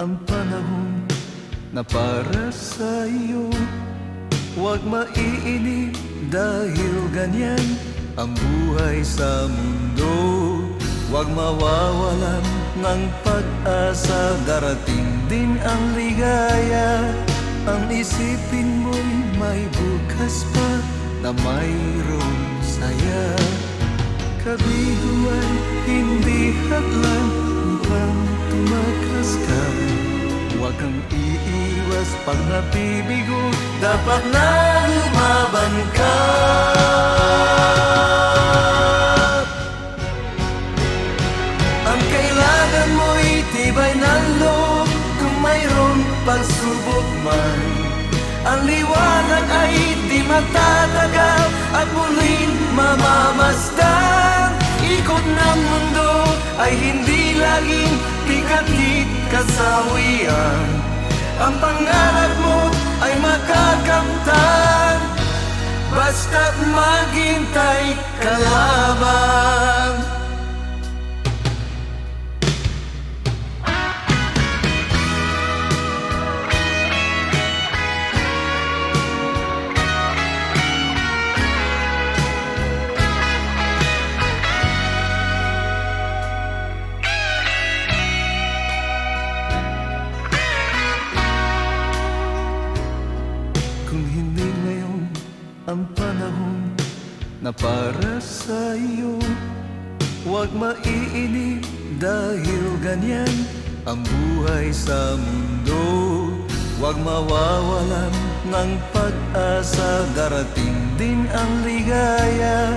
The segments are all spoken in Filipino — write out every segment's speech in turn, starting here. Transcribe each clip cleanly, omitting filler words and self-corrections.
ang panahon na para sa iyo. Huwag maiinip dahil ganyan ang buhay sa mundo. Huwag mawawalan ng pag-asa, darating din ang ligaya. Ang isipin mo'y may bukas pa na mayroong saya. Kabiguan, hindi hadlan upang tumakas ka. Huwag kang iiwas pag nabibigo, dapat na lumaban ka. Ang kailangan mo'y tibay ng loob kung mayroong pagsubok man. Ang liwanag ay di matatagal at muling mamamasdan. Ikot ng mundo ay hindi laging pikakit kasawian. Ang pangarap mo ay makakamtan, basta't maghintay ka lamang. Kung hindi ngayon ang panahon na para sa iyo, huwag maiinip dahil ganyan ang buhay sa mundo. Huwag mawawalan ng pag-asa, darating din ang ligaya.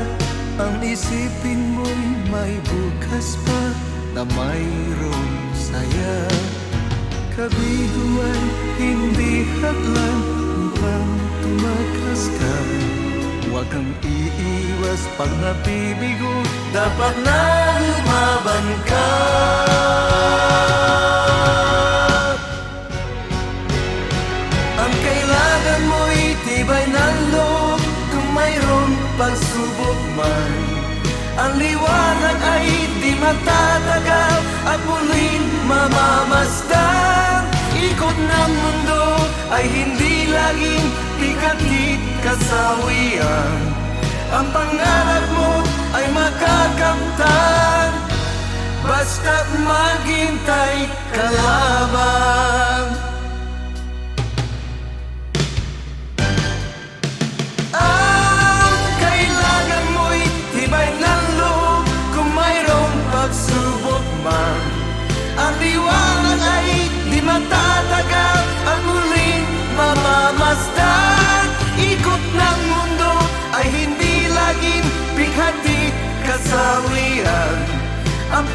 Ang isipin mo'y may bukas pa na mayroong saya. Kabiguan, hindi hadlan upang tumakas ka. Huwag kang iiwas pag nabibigo, dapat na lumaban ka. Ang kailangan mo'y tibay ng loob kung mayroong pagsubok man. Ang liwanag ay di matatagal at muling mamamasdan. Ikot ng mundo ay hindi laging pikakit kasawian. Ang pangarap mo ay makakamtan, basta't maghintay ka lamang. Ang kailangan mo'y tibay ng loob kung mayroong pagsubok man. Ang liwanag ay di matatagal at muling mamamasdan. Ikot ng mundo ay hindi laging pikati kasawian. Ang